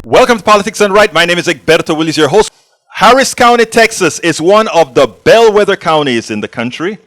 Welcome to Politics Done Right. My name is Egberto Willis, your host. Harris County, Texas is one of the bellwether counties in the country.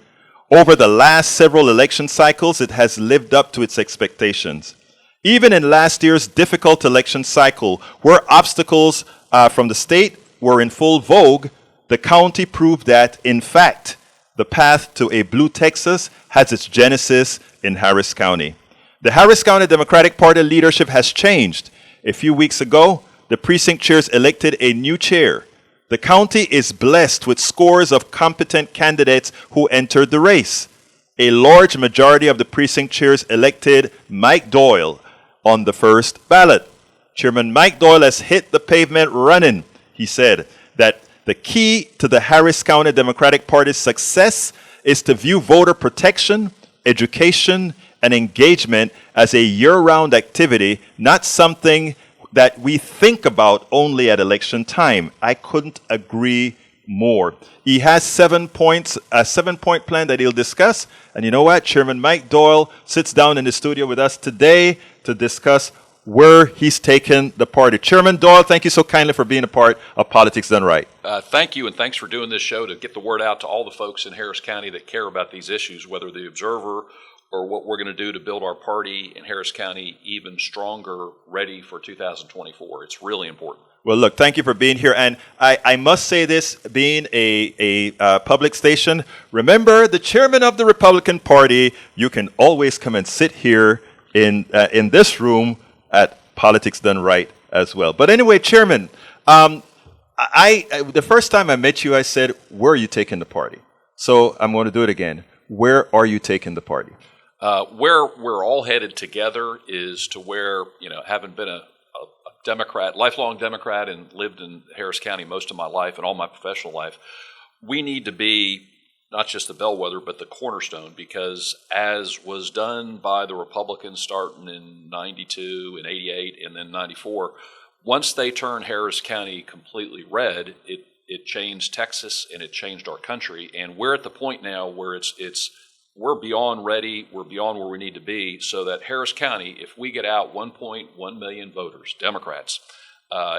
Over the last several election cycles, it has lived up to its expectations. Even in last year's difficult election cycle, where obstacles from the state were in full vogue, the county proved that, in fact, the path to a blue Texas has its genesis in Harris County. The Harris County Democratic Party leadership has changed. A few weeks ago, the precinct chairs elected a new chair. The county is blessed with scores of competent candidates who entered the race. A large majority of the precinct chairs elected Mike Doyle on the first ballot. Chairman Mike Doyle has hit the pavement running. He said that the key to the Harris County Democratic Party's success is to view voter protection, education, and engagement as a year-round activity, not something that we think about only at election time. I couldn't agree more. He has 7 points, a 7-point plan that he'll discuss. And you know what? Chairman Mike Doyle sits down in the studio with us today to discuss where he's taken the party. Chairman Doyle, thank you so kindly for being a part of Politics Done Right. Thank you, and thanks for doing this show to get the word out to all the folks in Harris County that care about these issues, whether the Observer or what we're going to do to build our party in Harris County even stronger, ready for 2024. It's really important. Well, look, thank you for being here. And I must say this, being a public station, remember the chairman of the Republican Party, you can always come and sit here in this room at Politics Done Right as well. But anyway, Chairman, the first time I met you, I said, where are you taking the party? So I'm going to do it again. Where are you taking the party? Where we're all headed together is to where, having been a Democrat, lifelong Democrat, and lived in Harris County most of my life and all my professional life, we need to be not just the bellwether, but the cornerstone, because as was done by the Republicans starting in 92 and 88 and then 94, once they turned Harris County completely red, it changed Texas and it changed our country. And we're at the point now where we're beyond ready, we're beyond where we need to be, so that Harris County, if we get out 1.1 million voters, Democrats,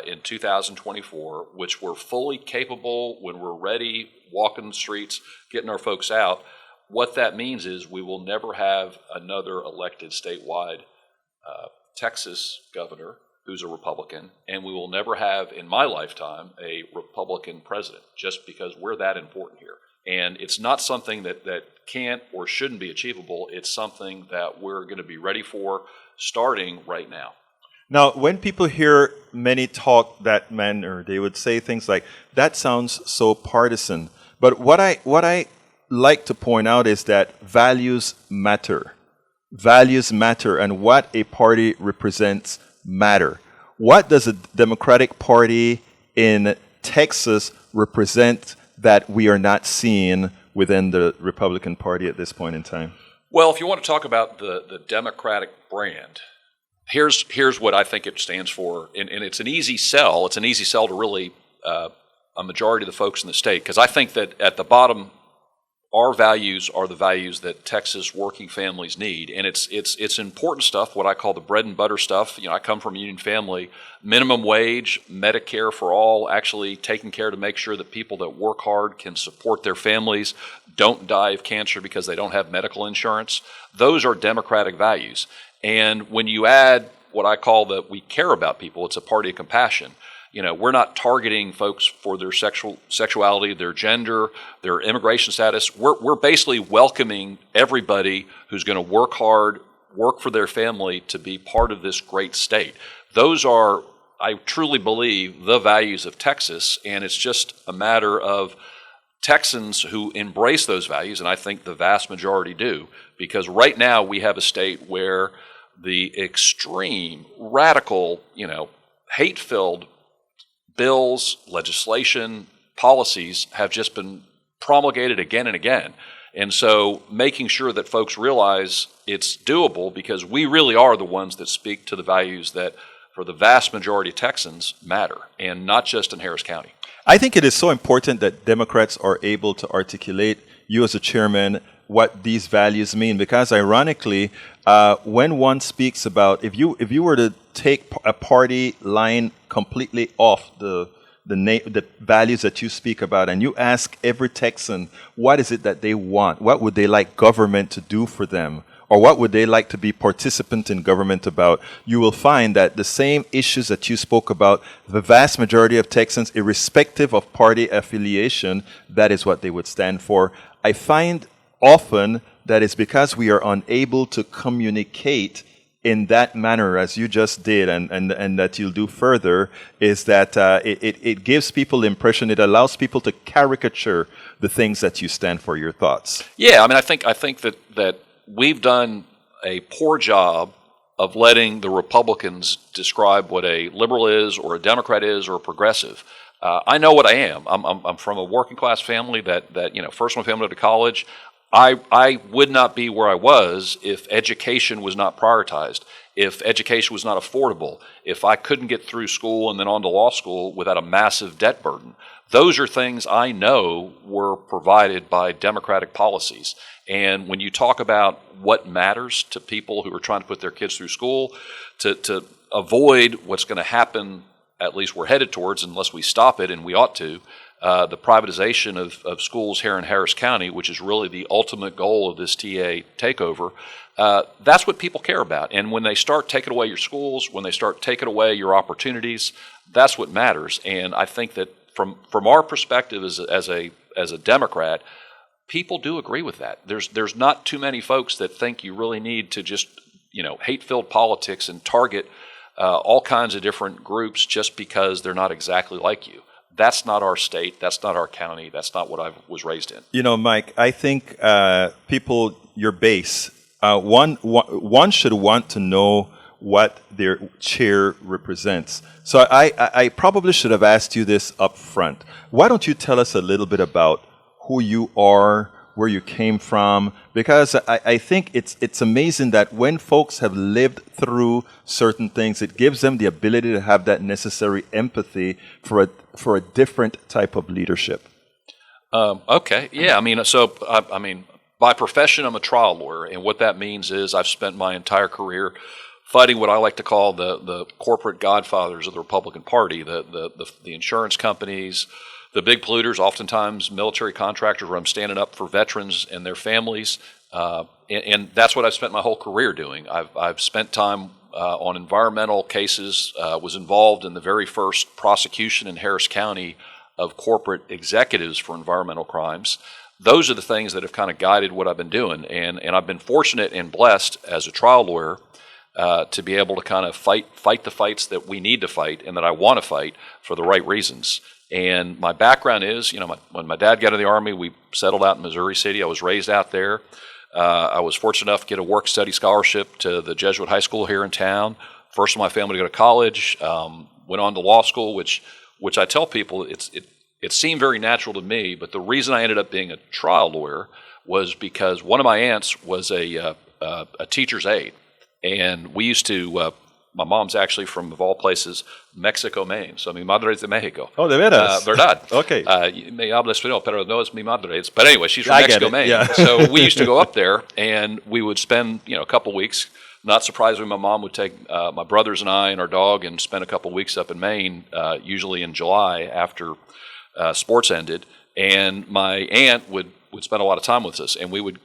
in 2024, which we're fully capable when we're ready, walking the streets, getting our folks out, what that means is we will never have another elected statewide Texas governor who's a Republican, and we will never have, in my lifetime, a Republican president, just because we're that important here. And it's not something that can't or shouldn't be achievable. It's something that we're going to be ready for starting right now. Now, when people hear many talk that manner, they would say things like, that sounds so partisan. But what I like to point out is that values matter. Values matter, and what a party represents matter. What does a Democratic Party in Texas represent that we are not seeing within the Republican Party at this point in time? Well, if you want to talk about the Democratic brand, here's what I think it stands for, and it's an easy sell. It's an easy sell to really a majority of the folks in the state, because I think that at the bottom, our values are the values that Texas working families need, and it's important stuff, what I call the bread and butter stuff. I come from a union family, minimum wage, Medicare for all, actually taking care to make sure that people that work hard can support their families, don't die of cancer because they don't have medical insurance. Those are Democratic values. And when you add what I call we care about people, it's a party of compassion. We're not targeting folks for their sexuality, their gender, their immigration status. We're basically welcoming everybody who's going to work hard, work for their family to be part of this great state. Those are, I truly believe, the values of Texas, and it's just a matter of Texans who embrace those values, and I think the vast majority do, because right now we have a state where the extreme, radical, hate-filled bills, legislation, policies have just been promulgated again and again. And so making sure that folks realize it's doable, because we really are the ones that speak to the values that, for the vast majority of Texans, matter, and not just in Harris County. I think it is so important that Democrats are able to articulate, you as a chairman, what these values mean, because ironically, when one speaks about, if you were take a party line completely off the values that you speak about, and you ask every Texan, what is it that they want? What would they like government to do for them? Or what would they like to be participant in government about? You will find that the same issues that you spoke about, the vast majority of Texans, irrespective of party affiliation, that is what they would stand for. I find often that it's because we are unable to communicate in that manner, as you just did, and that you'll do further, is that it gives people the impression, it allows people to caricature the things that you stand for, your thoughts. Yeah, I mean, I think that we've done a poor job of letting the Republicans describe what a liberal is, or a Democrat is, or a progressive. I know what I am. I'm from a working class family that first my family to college. I would not be where I was if education was not prioritized, if education was not affordable, if I couldn't get through school and then on to law school without a massive debt burden. Those are things I know were provided by Democratic policies. And when you talk about what matters to people who are trying to put their kids through school, to avoid what's going to happen, at least we're headed towards, unless we stop it, and we ought to, the privatization of schools here in Harris County, which is really the ultimate goal of this TA takeover, that's what people care about. And when they start taking away your schools, when they start taking away your opportunities, that's what matters. And I think that from our perspective as a Democrat, people do agree with that. There's not too many folks that think you really need to just hate-filled politics and target all kinds of different groups just because they're not exactly like you. That's not our state. That's not our county. That's not what I was raised in. Mike, I think people, your base, one should want to know what their chair represents. So I probably should have asked you this up front. Why don't you tell us a little bit about who you are, where you came from? Because I think it's amazing that when folks have lived through certain things, it gives them the ability to have that necessary empathy for a different type of leadership. Okay. Yeah. I mean, by profession, I'm a trial lawyer, and what that means is I've spent my entire career fighting what I like to call the corporate godfathers of the Republican Party, the insurance companies, the big polluters, oftentimes military contractors, where I'm standing up for veterans and their families, and that's what I've spent my whole career doing. I've spent time on environmental cases, was involved in the very first prosecution in Harris County of corporate executives for environmental crimes. Those are the things that have kind of guided what I've been doing, and I've been fortunate and blessed as a trial lawyer to be able to kind of fight the fights that we need to fight and that I want to fight for the right reasons. And my background is, when my dad got out of the Army, we settled out in Missouri City. I was raised out there. I was fortunate enough to get a work-study scholarship to the Jesuit High School here in town. First in my family to go to college. Went on to law school, which I tell people it seemed very natural to me. But the reason I ended up being a trial lawyer was because one of my aunts was a teacher's aide. And we used to, my mom's actually from, of all places, Mexico, Maine. So mi madre es de Mexico. Oh, de veras? Verdad. Okay. Me habla español, pero no es mi madre. But anyway, she's from Mexico, Maine. Yeah. So we used to go up there, and we would spend, a couple weeks. Not surprisingly, my mom would take my brothers and I and our dog and spend a couple weeks up in Maine, usually in July after sports ended. And my aunt would spend a lot of time with us, and we would,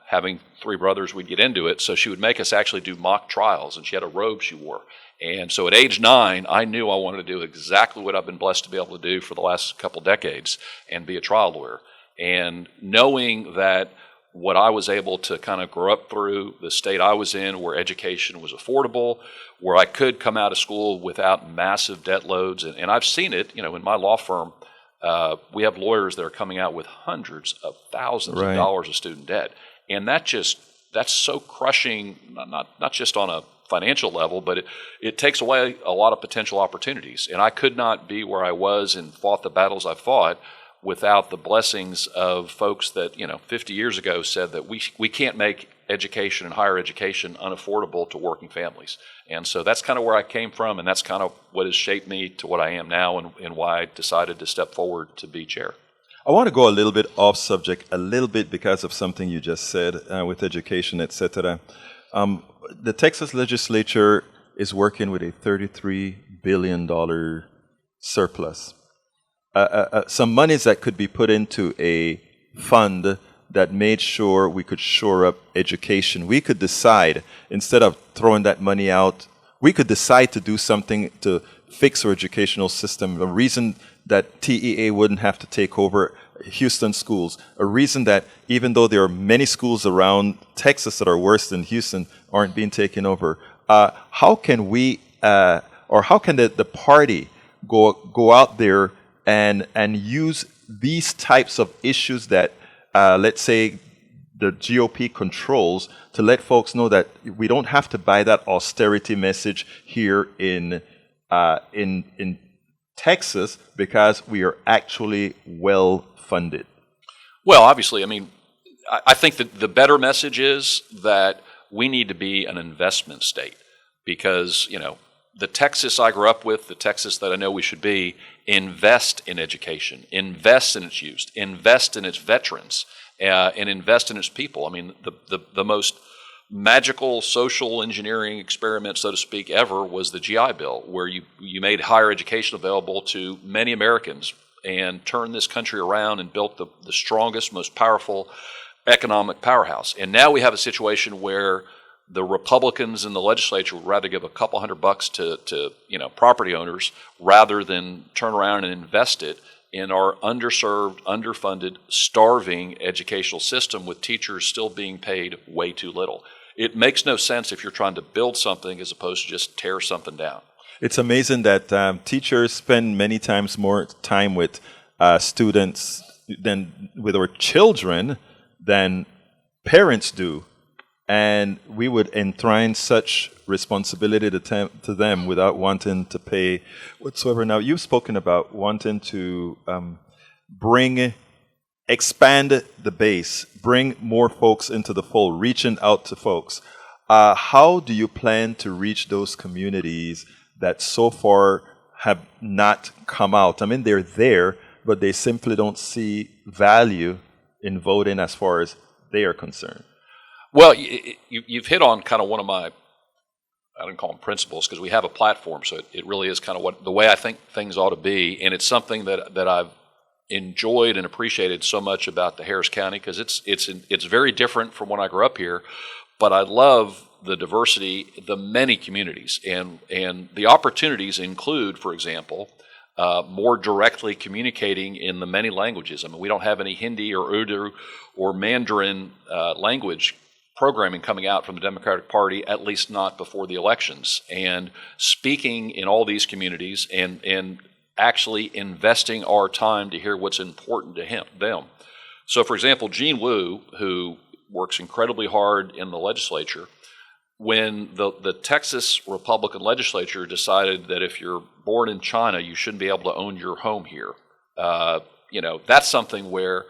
having three brothers, we'd get into it. So she would make us actually do mock trials, and she had a robe she wore. And so at age 9, I knew I wanted to do exactly what I've been blessed to be able to do for the last couple decades, and be a trial lawyer. And knowing that what I was able to kind of grow up through, the state I was in, where education was affordable, where I could come out of school without massive debt loads. And I've seen it, in my law firm, we have lawyers that are coming out with hundreds of thousands of dollars of student debt. And that's so crushing, not just on a financial level, but it takes away a lot of potential opportunities. And I could not be where I was and fought the battles I fought without the blessings of folks that 50 years ago said that we can't make education and higher education unaffordable to working families. And so that's kind of where I came from, and that's kind of what has shaped me to what I am now, and why I decided to step forward to be chair. I want to go a little bit off subject, a little bit because of something you just said with education, etc. The Texas legislature is working with a $33 billion surplus. Some monies that could be put into a fund that made sure we could shore up education. We could decide, instead of throwing that money out, we could decide to do something to fix our educational system. A reason that TEA wouldn't have to take over Houston schools. A reason that even though there are many schools around Texas that are worse than Houston aren't being taken over. How can we, or how can the party go out there and use these types of issues that, let's say, the GOP controls, to let folks know that we don't have to buy that austerity message here in Texas, because we are actually well funded? Well, obviously, I mean, I think that the better message is that we need to be an investment state, because, you know, the Texas I grew up with, the Texas that I know we should be, invest in education, invest in its youth, invest in its veterans, and invest in its people. I mean, the most magical social engineering experiment, so to speak, ever was the GI Bill, where you made higher education available to many Americans and turned this country around and built the strongest, most powerful economic powerhouse. And now we have a situation where the Republicans in the legislature would rather give a couple $100 to property owners rather than turn around and invest it in our underserved, underfunded, starving educational system, with teachers still being paid way too little. It makes no sense if you're trying to build something as opposed to just tear something down. It's amazing that teachers spend many times more time with students than with our children than parents do. And we would enshrine such responsibility to them without wanting to pay whatsoever. Now, you've spoken about wanting to expand the base, bring more folks into the fold, reaching out to folks. How do you plan to reach those communities that so far have not come out? I mean, they're there, but they simply don't see value in voting as far as they are concerned. Well, you've hit on kind of one of my, I don't call them principles, because we have a platform, so it really is kind of the way I think things ought to be, and it's something that I've enjoyed and appreciated so much about the Harris County, because it's very different from when I grew up here, but I love the diversity, the many communities, and the opportunities include, for example, more directly communicating in the many languages. I mean, we don't have any Hindi or Urdu or Mandarin language programming coming out from the Democratic Party, at least not before the elections. And speaking in all these communities and actually investing our time to hear what's important to them. So, for example, Gene Wu, who works incredibly hard in the legislature, when the Texas Republican legislature decided that if you're born in China, you shouldn't be able to own your home here, that's something where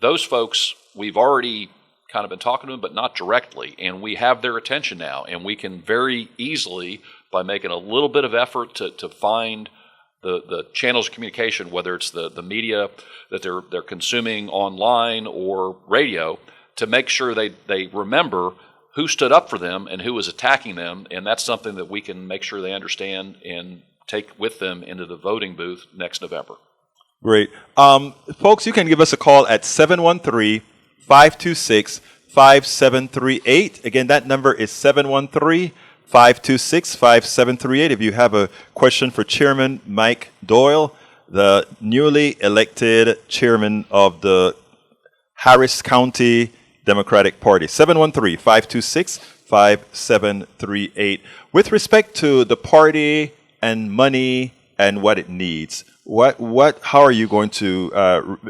those folks, we've already kind of been talking to them, but not directly, and we have their attention now, and we can very easily, by making a little bit of effort to find the channels of communication, whether it's the media that they're consuming online or radio, to make sure they remember who stood up for them and who was attacking them, and that's something that we can make sure they understand and take with them into the voting booth next November. Great. Folks, you can give us a call at 713-526-5738. Again, that number is 713-526-5738. If you have a question for Chairman Mike Doyle, the newly elected chairman of the Harris County Democratic Party. 713-526-5738. With respect to the party and money and what it needs, how are you going to,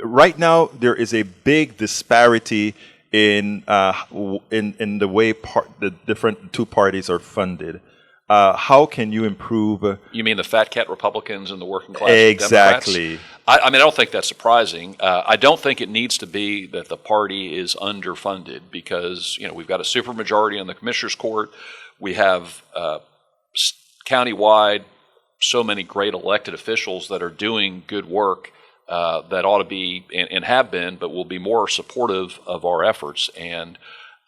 right now there is a big disparity in the way the different two parties are funded. How can you improve? You mean the fat cat Republicans and the working class exactly. Democrats? I don't think that's surprising. I don't think it needs to be that the party is underfunded, because we've got a supermajority on the commissioner's court. We have countywide so many great elected officials that are doing good work that ought to be and have been, but will be more supportive of our efforts. And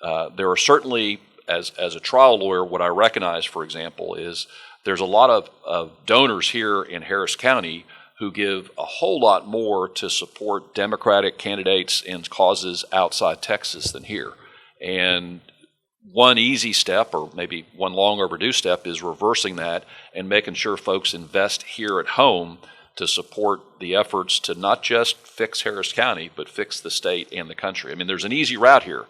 there are certainly as a trial lawyer, what I recognize, for example, is there's a lot of donors here in Harris County who give a whole lot more to support Democratic candidates and causes outside Texas than here. And one easy step, or maybe one long overdue step, is reversing that and making sure folks invest here at home to support the efforts to not just fix Harris County, but fix the state and the country. I mean, there's an easy route here.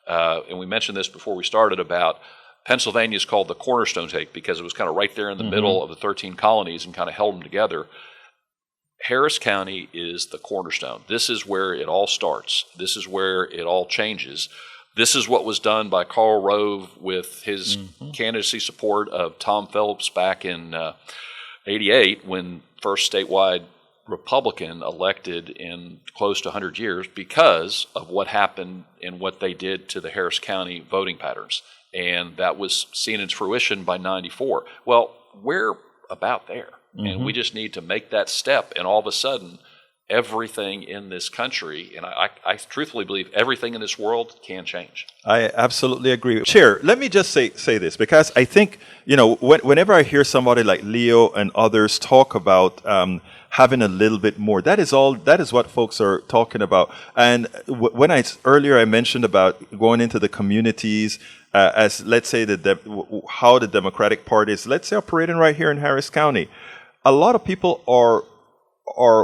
And we mentioned this before we started about Pennsylvania is called the cornerstone state because it was kind of right there in the middle of the 13 colonies and kind of held them together. Harris County is the cornerstone. This is where it all starts. This is where it all changes. This is what was done by Karl Rove with his candidacy support of Tom Phillips back in 88 when first statewide Republican elected in close to 100 years because of what happened and what they did to the Harris County voting patterns. And that was seen in fruition by 94. Well, we're about there. And we just need to make that step, and all of a sudden, everything in this country, and I truthfully believe everything in this world can change. I absolutely agree. Chair, let me just say this, because I think, whenever I hear somebody like Leo and others talk about having a little bit more, that is what folks are talking about. And when earlier I mentioned about going into the communities, as let's say how the Democratic Party is, let's say, operating right here in Harris County. A lot of people are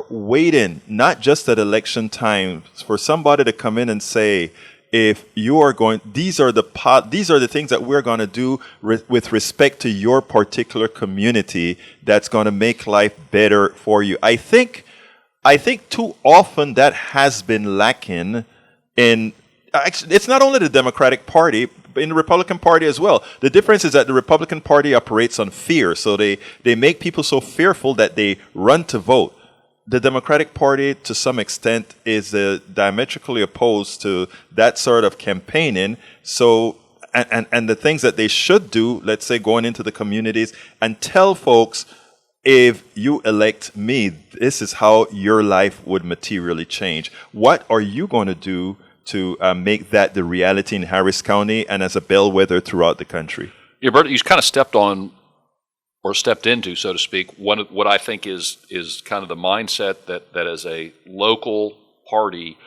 waiting, not just at election time, for somebody to come in and say, if you are going, these are the things that we're going to do with respect to your particular community that's going to make life better for you. I think too often that has been lacking in. Actually, it's not only the Democratic Party, but in the Republican Party as well. The difference is that the Republican Party operates on fear. So they make people so fearful that they run to vote. The Democratic Party, to some extent, is diametrically opposed to that sort of campaigning. So, and the things that they should do, let's say going into the communities and tell folks, if you elect me, this is how your life would materially change. What are you going to do to make that the reality in Harris County and as a bellwether throughout the country? Yeah, Bert, you kind of stepped into, so to speak, what I think is kind of the mindset that as a local party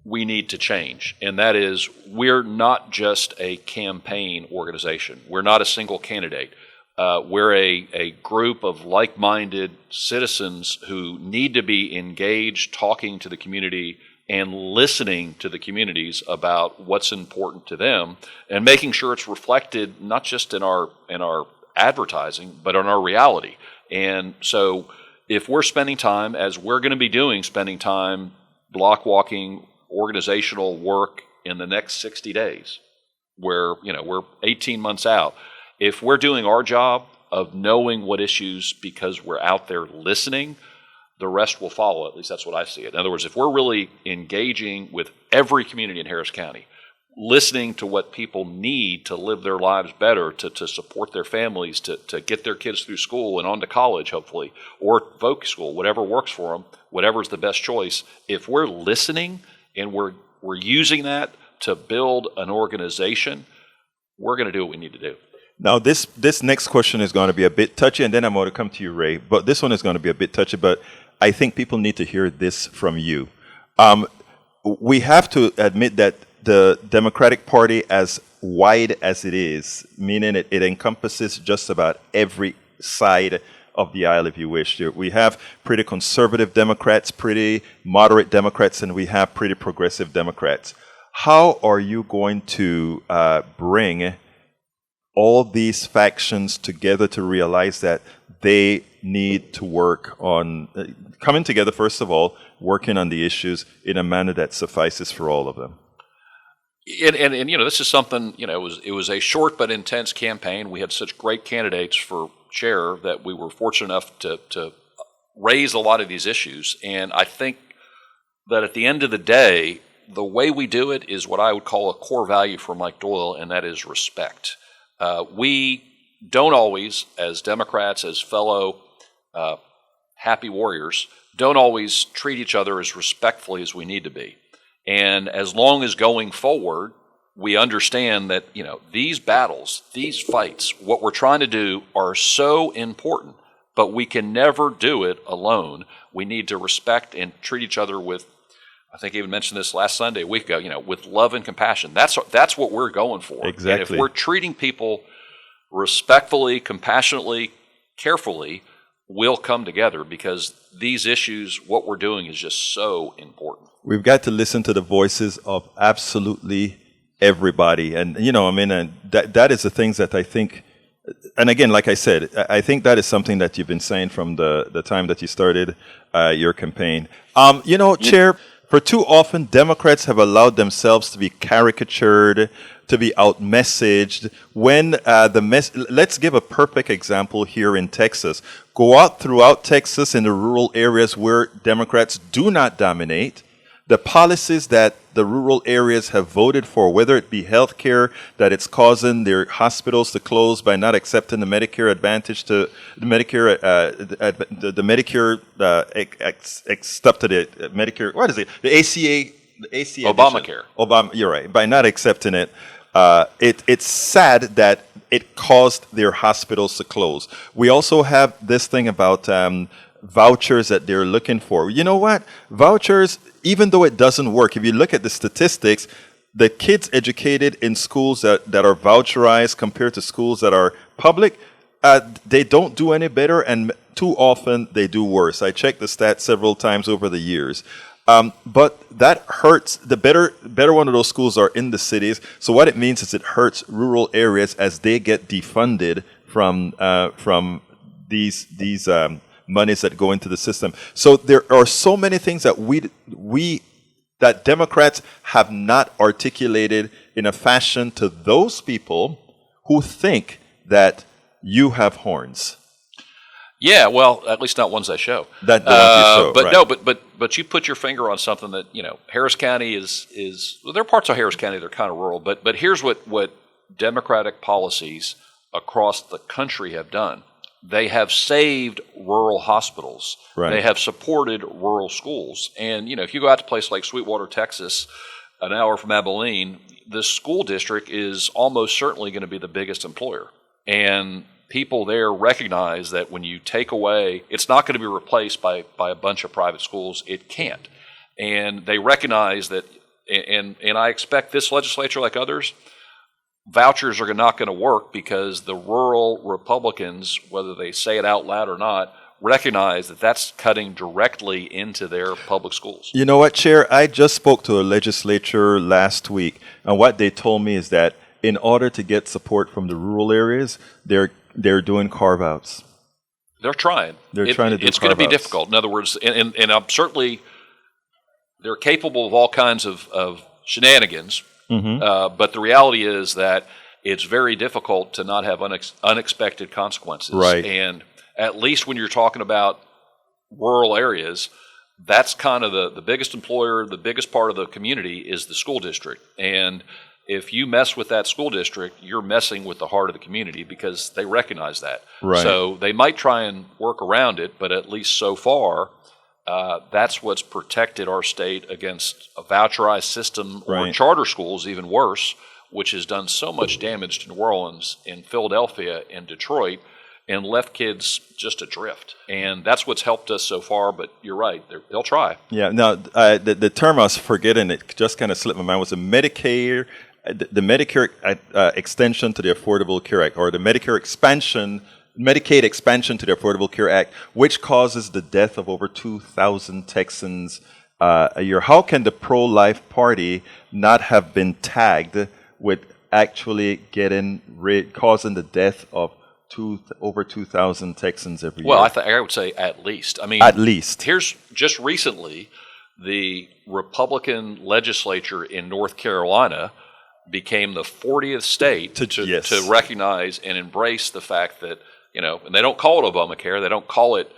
we need to change. And that is, we're not just a campaign organization. We're not a single candidate. We're a group of like-minded citizens who need to be engaged, talking to the community and listening to the communities about what's important to them and making sure it's reflected not just in our advertising, but in our reality. And so if we're spending time, as we're going to be doing, spending time block walking organizational work in the next 60 days, where we're 18 months out, if we're doing our job of knowing what issues because we're out there listening, the rest will follow. At least that's what I see it. In other words, if we're really engaging with every community in Harris County, listening to what people need to live their lives better, to support their families, to get their kids through school and on to college, hopefully, or voc school, whatever works for them, whatever's the best choice. If we're listening and we're using that to build an organization, we're going to do what we need to do. Now, this next question is going to be a bit touchy, and then I'm going to come to you, Ray. But this one is going to be a bit touchy, but I think people need to hear this from you. We have to admit that the Democratic Party, as wide as it is, meaning it encompasses just about every side of the aisle, if you wish. We have pretty conservative Democrats, pretty moderate Democrats, and we have pretty progressive Democrats. How are you going to bring all these factions together to realize that they need to work on coming together, first of all, working on the issues in a manner that suffices for all of them? And this is something, it was a short but intense campaign. We had such great candidates for chair that we were fortunate enough to raise a lot of these issues. And I think that at the end of the day, the way we do it is what I would call a core value for Mike Doyle, and that is respect. We don't always, as Democrats, as fellow happy warriors, don't always treat each other as respectfully as we need to be. And as long as going forward, we understand that, these battles, these fights, what we're trying to do are so important, but we can never do it alone. We need to respect and treat each other with, I think I even mentioned this last Sunday, a week ago, with love and compassion. That's what we're going for. Exactly. And if we're treating people respectfully, compassionately, carefully, we'll come together, because these issues, what we're doing is just so important. We've got to listen to the voices of absolutely everybody. And, and that is the things that I think, and again, like I said, I think that is something that you've been saying from the time that you started your campaign. Chair, for too often, Democrats have allowed themselves to be caricatured, to be out-messaged. When let's give a perfect example here in Texas. Go out throughout Texas in the rural areas where Democrats do not dominate. The policies that the rural areas have voted for, whether it be health care, that it's causing their hospitals to close by not accepting the Medicare Advantage to the Medicare, the Medicare stuff to the Medicare. What is it? The ACA. The ACA. Obamacare. You're right. By not accepting it, it's sad that it caused their hospitals to close. We also have this thing about vouchers that they're looking for. You know what? Vouchers, even though it doesn't work, if you look at the statistics, the kids educated in schools that are voucherized compared to schools that are public, they don't do any better, and too often they do worse. I checked the stats several times over the years. But that hurts. The better one of those schools are in the cities. So what it means is it hurts rural areas as they get defunded from these monies that go into the system. So there are so many things that that Democrats have not articulated in a fashion to those people who think that you have horns. Yeah, well, at least not ones I show. That the ones you show, but right. no, but you put your finger on something that Harris County is. Well, there are parts of Harris County that are kind of rural, but here's what Democratic policies across the country have done. They have saved rural hospitals. Right. They have supported rural schools. And, if you go out to a place like Sweetwater, Texas, an hour from Abilene, the school district is almost certainly going to be the biggest employer. And people there recognize that when you take away, it's not going to be replaced by a bunch of private schools. It can't. And they recognize that, and I expect this legislature, like others, vouchers are not going to work because the rural Republicans, whether they say it out loud or not, recognize that that's cutting directly into their public schools. You know what, Chair? I just spoke to a legislature last week, and what they told me is that in order to get support from the rural areas, they're doing carve-outs. They're trying. They're trying to do It's going to be carve-outs. difficult. In other words, and I'm certainly, they're capable of all kinds of shenanigans. Mm-hmm. But the reality is that it's very difficult to not have unexpected consequences. Right. And at least when you're talking about rural areas, that's kind of the biggest employer, the biggest part of the community is the school district. And if you mess with that school district, you're messing with the heart of the community because they recognize that. Right. So they might try and work around it, but at least so far, that's what's protected our state against a voucherized system or Right. charter schools, even worse, which has done so much damage to New Orleans, in Philadelphia, and Detroit, and left kids just adrift. And that's what's helped us so far, but you're right, they'll try. Yeah. Now, the term I was forgetting, it just kind of slipped my mind, was the Medicare extension to the Affordable Care Act, or the Medicaid expansion to the Affordable Care Act, which causes the death of over 2,000 Texans a year. How can the pro-life party not have been tagged with actually causing the death of over 2,000 Texans every year? Well, I would say at least. I mean, at least. Here's just recently, the Republican legislature in North Carolina became the 40th state to recognize and embrace the fact that, and they don't call it Obamacare, they don't call it,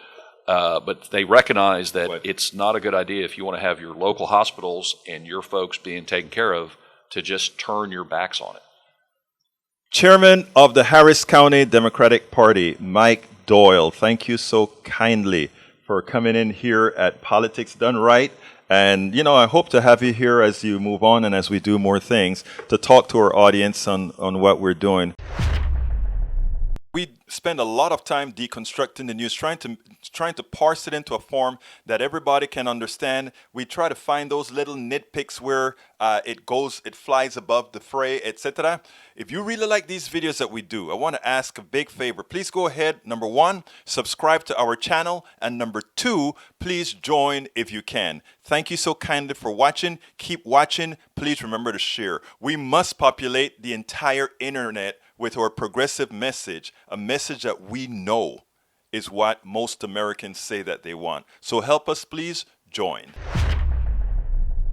but they recognize that it's not a good idea if you want to have your local hospitals and your folks being taken care of to just turn your backs on it. Chairman of the Harris County Democratic Party, Mike Doyle, thank you so kindly for coming in here at Politics Done Right And, I hope to have you here as you move on and as we do more things to talk to our audience on what we're doing. We spend a lot of time deconstructing the news, trying to parse it into a form that everybody can understand. We try to find those little nitpicks where it flies above the fray, etc. If you really like these videos that we do, I want to ask a big favor. Please go ahead. Number one, subscribe to our channel. And number two, please join if you can. Thank you so kindly for watching. Keep watching. Please remember to share. We must populate the entire internet with our progressive message, a message that we know is what most Americans say that they want. So help us, please join.